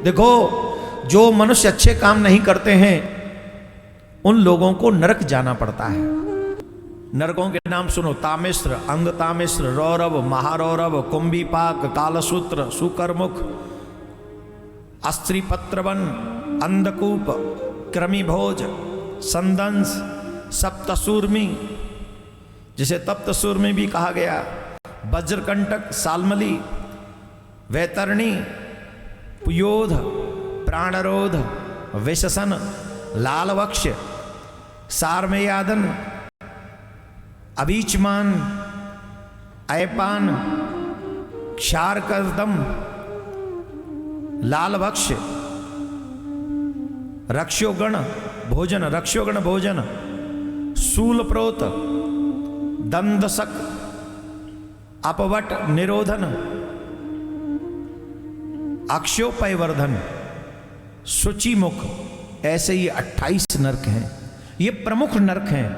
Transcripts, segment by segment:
देखो, जो मनुष्य अच्छे काम नहीं करते हैं उन लोगों को नरक जाना पड़ता है। नरकों के नाम सुनो: तामिश्र, अंग तामिश्र, रौरव, महारौरव, कुंभीपाक, कालसूत्र, सुकरमुख, अस्त्रीपत्रवन, अंधकूप, कृमिभोज, संदंस, सप्तसूर्मी, जिसे तप्तसूर्मी भी कहा गया, वज्रकंटक, सालमली, वैतरणी, पुयोध, प्राणरोध, विशसन, लालवक्ष, सारमेयादन, अभीचमान, ऐपान, क्षारकर्दम, लालवक्ष, रक्षोगण भोजन, रक्षोगण भोजन, शूलप्रोत, दंदसक, अपवट निरोधन, अक्षोपयवर्धन, शुचिमुख, ऐसे ये 28 नरक हैं। ये प्रमुख नरक हैं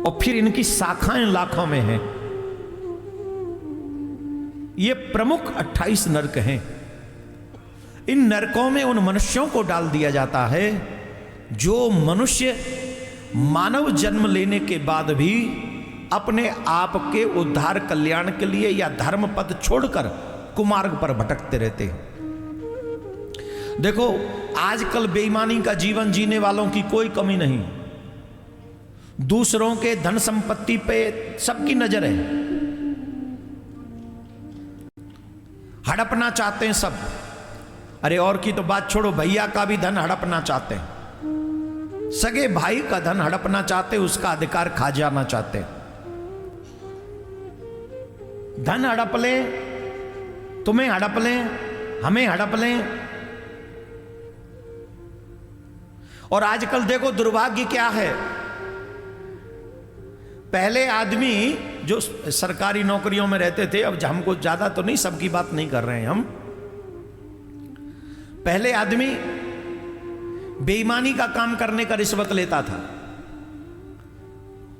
और फिर इनकी शाखाएं लाखों में हैं। ये प्रमुख 28 नरक हैं। इन नरकों में उन मनुष्यों को डाल दिया जाता है जो मनुष्य मानव जन्म लेने के बाद भी अपने आप के उद्धार कल्याण के लिए या धर्म पद छोड़कर कुमार्ग पर भटकते रहते हैं। देखो, आजकल बेईमानी का जीवन जीने वालों की कोई कमी नहीं। दूसरों के धन संपत्ति पे सबकी नजर है, हड़पना चाहते हैं सब। अरे और की तो बात छोड़ो, भैया का भी धन हड़पना चाहते हैं, सगे भाई का धन हड़पना चाहते, उसका अधिकार खा जाना चाहते। धन हड़प ले, तुम्हें हड़प ले, हमें हड़प ले। और आजकल देखो दुर्भाग्य क्या है, पहले आदमी जो सरकारी नौकरियों में रहते थे, अब हमको ज्यादा तो नहीं, सबकी बात नहीं कर रहे हैं हम, पहले आदमी बेईमानी का काम करने का रिश्वत लेता था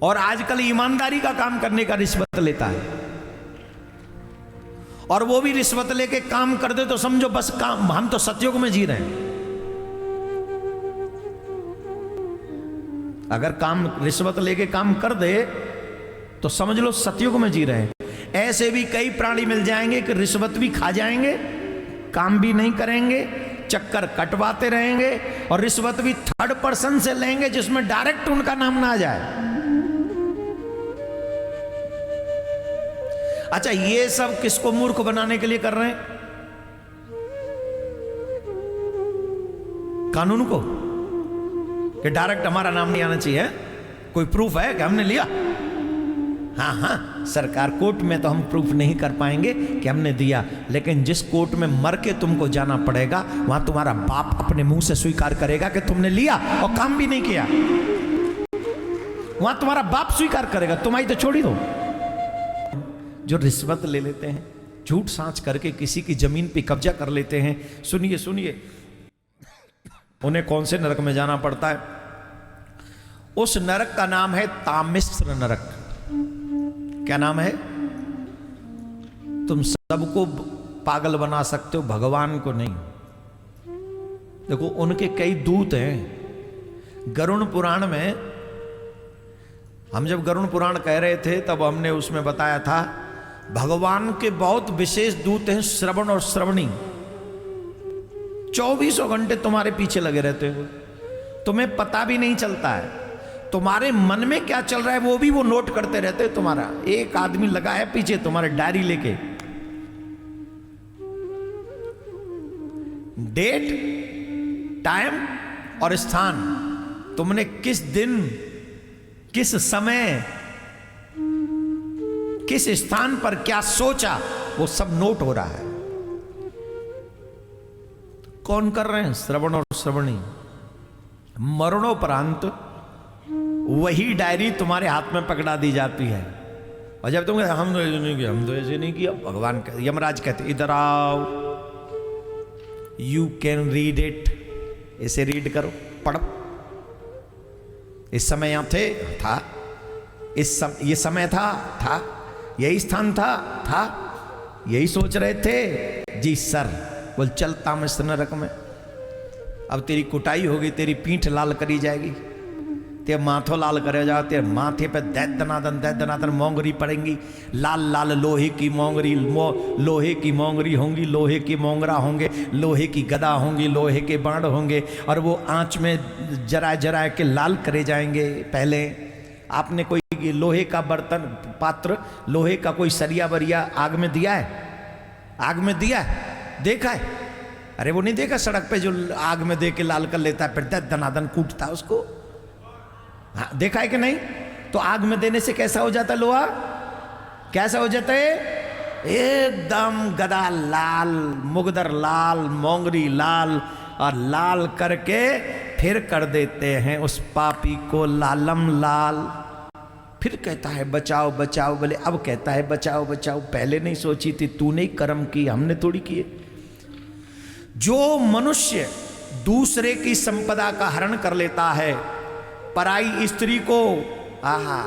और आजकल ईमानदारी का काम करने का रिश्वत लेता है। और वो भी रिश्वत लेके काम कर दे तो समझो बस काम, हम तो सतयुग में जी रहे हैं। अगर काम रिश्वत लेके काम कर दे तो समझ लो सतयुग में जी रहे हैं। ऐसे भी कई प्राणी मिल जाएंगे कि रिश्वत भी खा जाएंगे, काम भी नहीं करेंगे, चक्कर कटवाते रहेंगे और रिश्वत भी थर्ड पर्सन से लेंगे जिसमें डायरेक्ट उनका नाम ना आ जाए। अच्छा, ये सब किसको मूर्ख बनाने के लिए कर रहे हैं? कानून को, कि डायरेक्ट हमारा नाम नहीं आना चाहिए। कोई प्रूफ है कि हमने लिया? हाँ हाँ, सरकार कोर्ट में तो हम प्रूफ नहीं कर पाएंगे कि हमने दिया, लेकिन जिस कोर्ट में मर के तुमको जाना पड़ेगा वहां तुम्हारा बाप अपने मुंह से स्वीकार करेगा कि तुमने लिया और काम भी नहीं किया। वहां तुम्हारा बाप स्वीकार करेगा, तुम्हारी तो छोड़ी दो। जो रिश्वत ले लेते हैं, झूठ सांच करके किसी की जमीन पे कब्जा कर लेते हैं, सुनिए सुनिए, उन्हें कौन से नरक में जाना पड़ता है? उस नरक का नाम है तामिश्र नरक। क्या नाम है? तुम सबको पागल बना सकते हो, भगवान को नहीं। देखो, उनके कई दूत हैं। गरुड़ पुराण में, हम जब गरुड़ पुराण कह रहे थे तब हमने उसमें बताया था भगवान के बहुत विशेष दूत हैं, श्रवण और श्रवणी। 24 घंटे तुम्हारे पीछे लगे रहते हो, तुम्हें पता भी नहीं चलता है। तुम्हारे मन में क्या चल रहा है वो भी वो नोट करते रहते हैं। तुम्हारा एक आदमी लगा है पीछे तुम्हारे डायरी लेके, डेट, टाइम और स्थान, तुमने किस दिन, किस समय, किस स्थान पर क्या सोचा, वो सब नोट हो रहा है। कौन कर रहे हैं? श्रवण और श्रवणी। मरणोपरांत वही डायरी तुम्हारे हाथ में पकड़ा दी जाती है। और जब तुम हम तो ऐसे नहीं किया, हम तो ऐसे नहीं किया, भगवान कहते, यमराज कहते इधर आओ, यू कैन रीड इट, इसे रीड करो, पढ़ो। इस समय यहां थे, था, ये समय था, यही स्थान था, यही सोच रहे थे, जी सर, बोल चल तामस नरक में। अब तेरी कुटाई होगी, तेरी पीठ लाल करी जाएगी, ते माथो लाल करे जाओ, तेरे माथे पे दैदनादन मोंगरी पड़ेंगी, लाल लाल लोहे की मोंगरी, लोहे की मोंगरी होंगी, लोहे की मोंगरा होंगे, लोहे की गदा होंगी, लोहे के बाण होंगे, और वो आंच में जरा जरा के लाल करे जाएंगे। पहले आपने कोई लोहे का बर्तन पात्र, लोहे का कोई सरिया बरिया आग में दिया है? आग में दिया है? देखा है? अरे वो नहीं देखा सड़क पे जो आग में दे के लाल कर लेता है, फिर दनादन कूटता है उसको? हाँ, देखा है कि नहीं? तो आग में देने से कैसा हो जाता लोहा? कैसा हो जाता है? एकदम गदा लाल, मुगदर लाल, मोंगरी लाल, और लाल करके फिर कर देते हैं उस पापी को लालम लाल। फिर कहता है बचाओ बचाओ, बोले अब कहता है बचाओ बचाओ, पहले नहीं सोची थी? तूने कर्म की, हमने थोड़ी किए। जो मनुष्य दूसरे की संपदा का हरण कर लेता है, पराई स्त्री को, आहा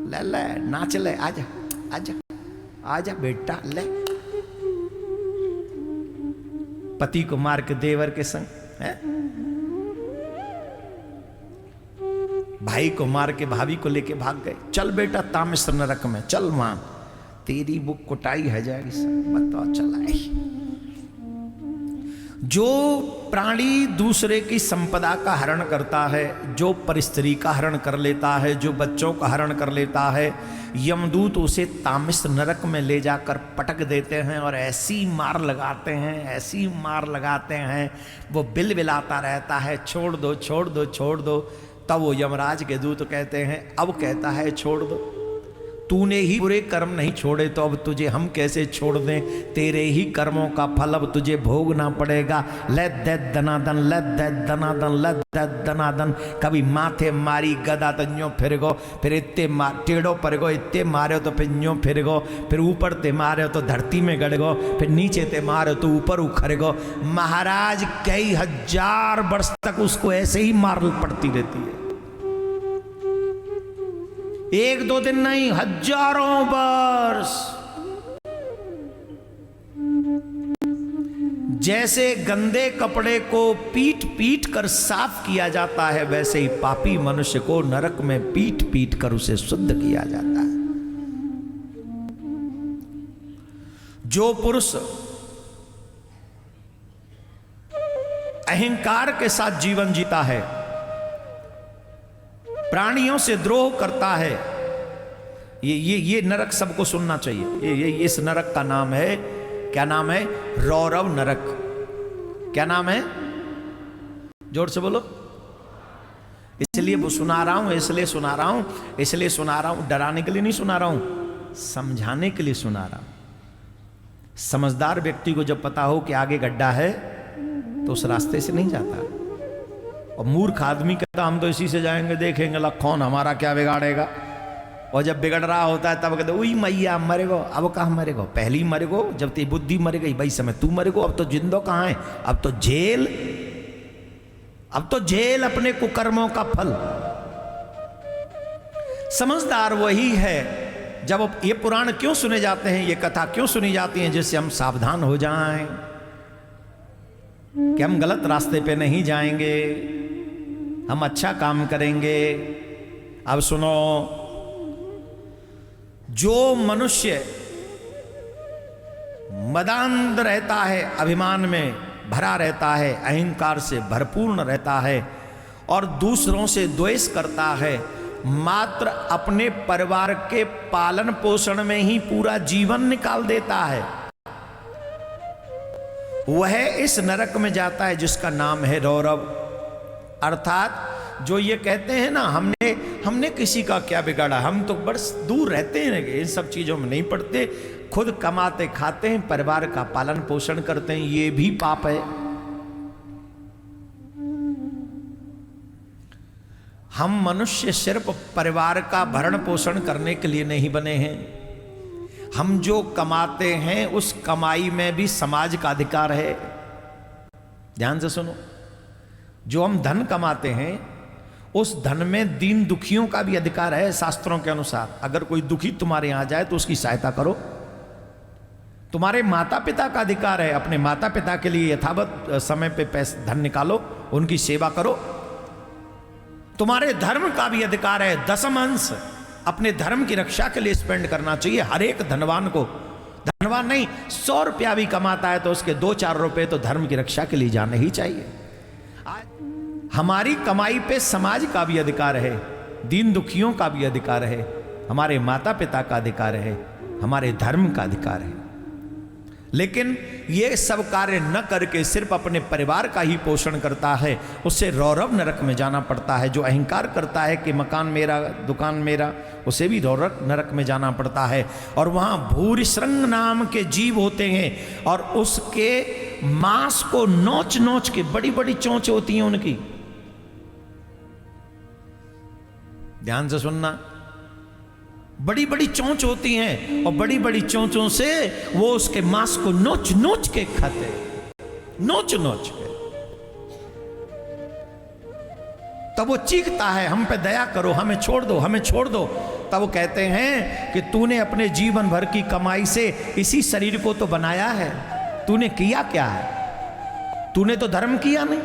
ले ले नाच ले, आजा आजा आजा बेटा ले, पति को मार के देवर के संग है? भाई को मार के भाभी को लेके भाग गए, चल बेटा तामस नरक में चल, वहां तेरी वो कुटाई है जाएगी। बताओ चलाए। जो प्राणी दूसरे की संपदा का हरण करता है, जो परिस्त्री का हरण कर लेता है, जो बच्चों का हरण कर लेता है, यमदूत उसे तामस नरक में ले जाकर पटक देते हैं और ऐसी मार लगाते हैं, ऐसी मार लगाते हैं, वो बिलबिलाता रहता है छोड़ दो छोड़ दो छोड़ दो। तब वो यमराज के दूत कहते हैं, अब कहता है छोड़ दो, तूने ही बुरे कर्म नहीं छोड़े तो अब तुझे हम कैसे छोड़ दें? तेरे ही कर्मों का फल अब तुझे भोगना पड़ेगा। ले दे दनादन, ले दे दनादन, ले दे दनादन। कभी माथे मारी गदा तो न्यों फिर गो, फिर इतने टेढ़ो पर गो, इतने मारे तो फिर न्यों फिर गो, फिर ऊपर ते मारे तो धरती में गड़ गो, फिर नीचे ते मारे तो ऊपर उखड़ गो। महाराज कई हजार वर्ष तक उसको ऐसे ही मार पड़ती रहती है, एक दो दिन नहीं, हजारों वर्ष। जैसे गंदे कपड़े को पीट पीट कर साफ किया जाता है, वैसे ही पापी मनुष्य को नरक में पीट पीट कर उसे शुद्ध किया जाता है। जो पुरुष अहंकार के साथ जीवन जीता है, प्राणियों से द्रोह करता है, ये नरक सबको सुनना चाहिए। ये इस नरक का नाम है, क्या नाम है? रौरव नरक। क्या नाम है? जोर से बोलो। इसलिए वो सुना रहा हूं, इसलिए सुना रहा हूं, इसलिए सुना रहा हूं, डराने के लिए नहीं सुना रहा हूं, समझाने के लिए सुना रहा हूं। समझदार व्यक्ति को जब पता हो कि आगे गड्ढा है तो उस रास्ते से नहीं जाता, और मूर्ख आदमी कहता हम तो इसी से जाएंगे, देखेंगे लखौन हमारा क्या बिगाड़ेगा। और जब बिगड़ रहा होता है तब कहते उई मैया मरेगो। अब कहाँ मरेगो? पहली मरेगो जब तेरी बुद्धि मर गई, भाई समय तू मरेगो। अब तो जिंदो कहाँ है? अब तो जेल, अब तो जेल अपने कुकर्मों का फल। समझदार वही है। जब ये पुराण क्यों सुने जाते हैं, ये कथा क्यों सुनी जाती है? जिससे हम सावधान हो जाएं कि हम गलत रास्ते पे नहीं जाएंगे, हम अच्छा काम करेंगे। अब सुनो, जो मनुष्य मदान्ध रहता है, अभिमान में भरा रहता है, अहंकार से भरपूर्ण रहता है और दूसरों से द्वेष करता है, मात्र अपने परिवार के पालन पोषण में ही पूरा जीवन निकाल देता है, वह इस नरक में जाता है जिसका नाम है रौरव। अर्थात जो ये कहते हैं ना, हमने किसी का क्या बिगाड़ा, हम तो बस दूर रहते हैं, इन सब चीजों में नहीं पड़ते, खुद कमाते खाते हैं, परिवार का पालन पोषण करते हैं, ये भी पाप है। हम मनुष्य सिर्फ परिवार का भरण पोषण करने के लिए नहीं बने हैं। हम जो कमाते हैं उस कमाई में भी समाज का अधिकार है। ध्यान से सुनो, जो हम धन कमाते हैं उस धन में दीन दुखियों का भी अधिकार है। शास्त्रों के अनुसार अगर कोई दुखी तुम्हारे यहां जाए तो उसकी सहायता करो। तुम्हारे माता पिता का अधिकार है, अपने माता पिता के लिए यथावत समय पे पैसे धन निकालो, उनकी सेवा करो। तुम्हारे धर्म का भी अधिकार है, 10 अंश अपने धर्म की रक्षा के लिए स्पेंड करना चाहिए। हर एक धनवान को, धनवान नहीं 100 रुपया भी कमाता है तो उसके 2-4 रुपए तो धर्म की रक्षा के लिए जाने ही चाहिए। हमारी कमाई पे समाज का भी अधिकार है, दीन दुखियों का भी अधिकार है, हमारे माता पिता का अधिकार है, हमारे धर्म का अधिकार है। लेकिन ये सब कार्य न करके सिर्फ अपने परिवार का ही पोषण करता है, उससे रौरव नरक में जाना पड़ता है। जो अहंकार करता है कि मकान मेरा, दुकान मेरा, उसे भी रौरव नरक में जाना पड़ता है। और वहाँ भूरिश्रृंग नाम के जीव होते हैं और उसके मांस को नोच नोच के, बड़ी बड़ी चोंच होती हैं उनकी, ध्यान से सुनना, बड़ी बड़ी चोंच होती हैं और बड़ी बड़ी चोंचों से वो उसके मांस को नोच नोच के खाते, नोच नोच के। तब वो चीखता है हम पे दया करो, हमें छोड़ दो, हमें छोड़ दो। तब वो कहते हैं कि तूने अपने जीवन भर की कमाई से इसी शरीर को तो बनाया है, तूने किया क्या है? तूने तो धर्म किया नहीं,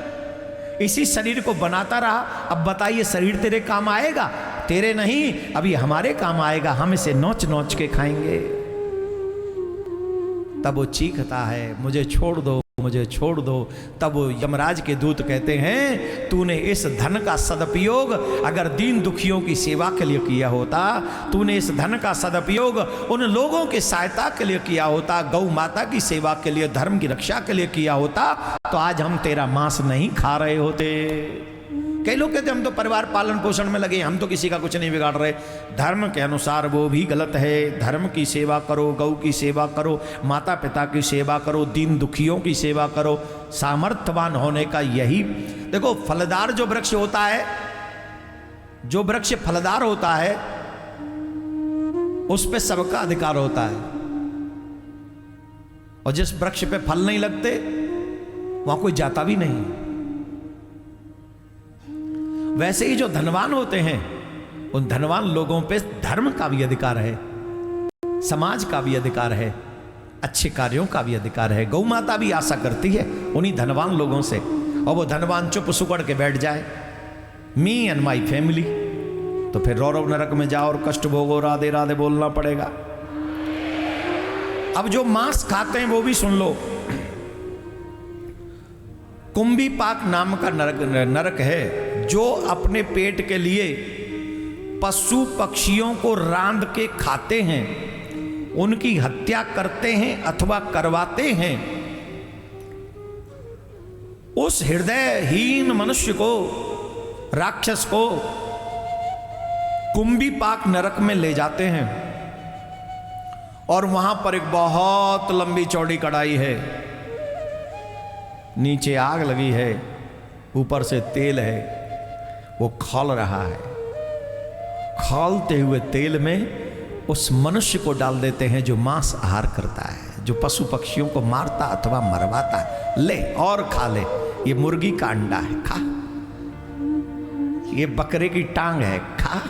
इसी शरीर को बनाता रहा। अब बताइए शरीर तेरे काम आएगा? तेरे नहीं, अभी हमारे काम आएगा, हम इसे नोच नोच के खाएंगे। तब वो चीखता है मुझे छोड़ दो, मुझे छोड़ दो। तब वो यमराज के दूत कहते हैं तूने इस धन का सदुपयोग अगर दीन दुखियों की सेवा के लिए किया होता, तूने इस धन का सदुपयोग उन लोगों की सहायता के लिए किया होता, गौ माता की सेवा के लिए, धर्म की रक्षा के लिए किया होता, तो आज हम तेरा मांस नहीं खा रहे होते। कई लोग कहते हम तो परिवार पालन पोषण में लगे, हम तो किसी का कुछ नहीं बिगाड़ रहे। धर्म के अनुसार वो भी गलत है। धर्म की सेवा करो, गौ की सेवा करो, माता पिता की सेवा करो, दीन दुखियों की सेवा करो। सामर्थ्यवान होने का यही, देखो फलदार जो वृक्ष होता है, जो वृक्ष फलदार होता है उस पे सबका अधिकार होता है, और जिस वृक्ष पे फल नहीं लगते वहां कोई जाता भी नहीं। वैसे ही जो धनवान होते हैं उन धनवान लोगों पे धर्म का भी अधिकार है, समाज का भी अधिकार है, अच्छे कार्यों का भी अधिकार है। गौ माता भी आशा करती है उन्हीं धनवान लोगों से, और वो धनवान चुप सुकड़ के बैठ जाए, मी एंड माई फैमिली, तो फिर रौरव नरक में जाओ और कष्ट भोगो, राधे राधे बोलना पड़ेगा। अब जो मांस खाते हैं वो भी सुन लो। कुंभी पाक नाम का नरक है, जो अपने पेट के लिए पशु पक्षियों को रांध के खाते हैं, उनकी हत्या करते हैं अथवा करवाते हैं, उस हृदयहीन मनुष्य को, राक्षस को कुंभी पाक नरक में ले जाते हैं। और वहां पर एक बहुत लंबी चौड़ी कढ़ाई है, नीचे आग लगी है, ऊपर से तेल है, वो खौल रहा है। खौलते हुए तेल में उस मनुष्य को डाल देते हैं जो मांस आहार करता है, जो पशु पक्षियों को मारता अथवा मरवाता है। ले और खा ले, ये मुर्गी का अंडा है, खा। ये बकरे की टांग है, खा।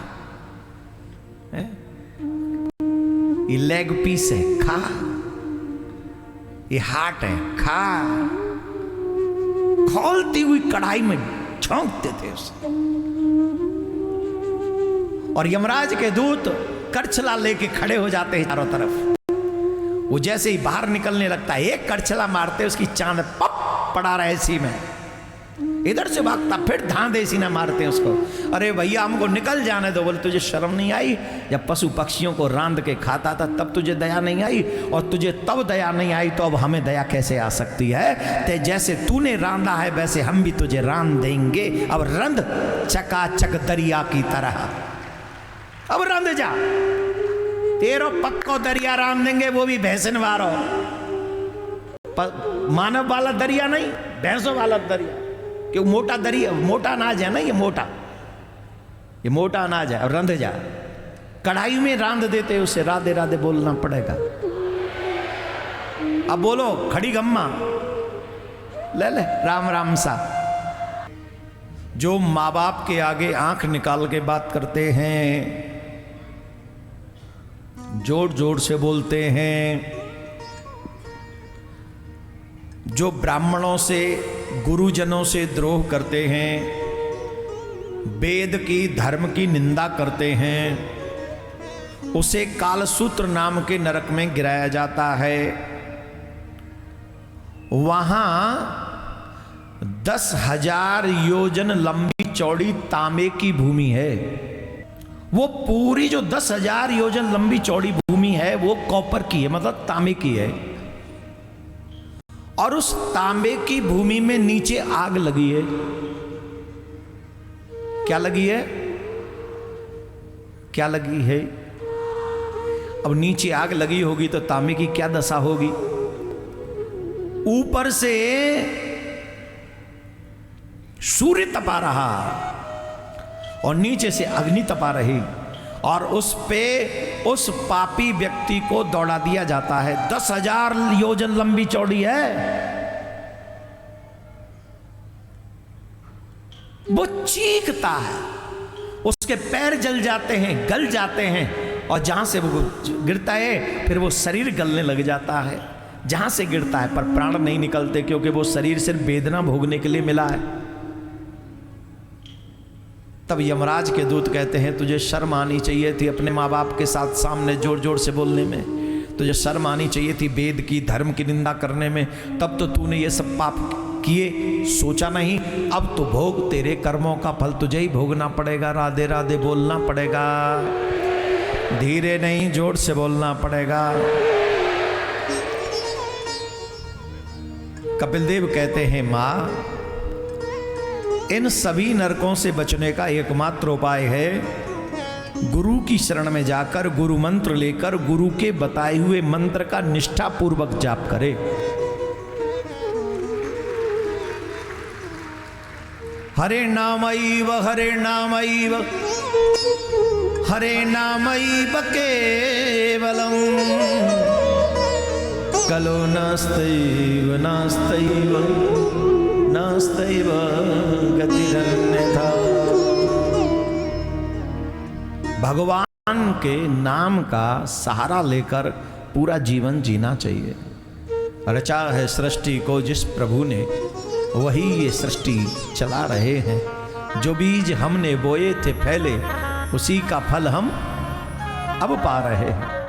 ये लेग पीस है, खा। ये हार्ट है, खा। खौलती हुई कढ़ाई में झोंकते थे उसे। और यमराज के दूत करछला लेके खड़े हो जाते हैं चारों तरफ। वो जैसे ही बाहर निकलने लगता है, एक करछला मारते उसकी चांद पप पड़ा रहे इसी में, इधर से भागता, फिर धांधे सीना मारते हैं उसको। अरे भैया हमको निकल जाने दो। बोले तुझे शर्म नहीं आई? जब पशु पक्षियों को रांध के खाता था तब तुझे दया नहीं आई, और तुझे तब दया नहीं आई तो अब हमें दया कैसे आ सकती है? ते जैसे तूने रांधा है वैसे हम भी तुझे रांध देंगे। अब रंध चकाचक दरिया की तरह, अब रंध जा, तेरो पक्को दरिया रांध देंगे, वो भी भैंसन वारो। मानव वाला दरिया नहीं, भैंसों वाला दरिया। क्यों? मोटा दरिया, मोटा अनाज है ना, ये मोटा अनाज है। और रंध जा, कढ़ाई में रांध देते उसे, राधे राधे बोलना पड़ेगा। अब बोलो खड़ी गम्मा, ले ले राम राम सा। जो माँ बाप के आगे आंख निकाल के बात करते हैं, जोर जोर से बोलते हैं, जो ब्राह्मणों से, गुरुजनों से द्रोह करते हैं, वेद की, धर्म की निंदा करते हैं, उसे कालसूत्र नाम के नरक में गिराया जाता है। वहां 10,000 योजन लंबी चौड़ी तांबे की भूमि है। वो पूरी जो 10,000 योजन लंबी चौड़ी भूमि है वो कॉपर की है, मतलब तांबे की है। और उस तांबे की भूमि में नीचे आग लगी है। क्या लगी है? क्या लगी है? अब नीचे आग लगी होगी तो तांबे की क्या दशा होगी? ऊपर से सूर्य तपा रहा और नीचे से अग्नि तपा रही, और उस पे उस पापी व्यक्ति को दौड़ा दिया जाता है। 10,000 योजन लंबी चौड़ी है। वो चीखता है, उसके पैर जल जाते हैं, गल जाते हैं, और जहां से वो गिरता है फिर वो शरीर गलने लग जाता है। जहां से गिरता है पर प्राण नहीं निकलते, क्योंकि वो शरीर सिर्फ वेदना भोगने के लिए मिला है। तब यमराज के दूत कहते हैं, तुझे शर्म आनी चाहिए थी अपने माँ बाप के साथ सामने जोर जोर से बोलने में, तुझे शर्म आनी चाहिए थी वेद की, धर्म की निंदा करने में। तब तो तूने ये सब पाप किए, सोचा नहीं। अब तो भोग, तेरे कर्मों का फल तुझे ही भोगना पड़ेगा। राधे राधे बोलना पड़ेगा, धीरे नहीं जोर से बोलना पड़ेगा। कपिल देव कहते हैं, माँ, इन सभी नरकों से बचने का एकमात्र उपाय है गुरु की शरण में जाकर गुरु मंत्र लेकर गुरु के बताए हुए मंत्र का निष्ठा पूर्वक जाप करे। हरे नामैव हरे नामैव हरे नामैव केवलम कलो नास्तैव नास्तैव नास्तैव गतिरन्यथा। भगवान के नाम का सहारा लेकर पूरा जीवन जीना चाहिए। रचा है सृष्टि को जिस प्रभु ने, वही ये सृष्टि चला रहे हैं। जो बीज हमने बोए थे फैले, उसी का फल हम अब पा रहे हैं।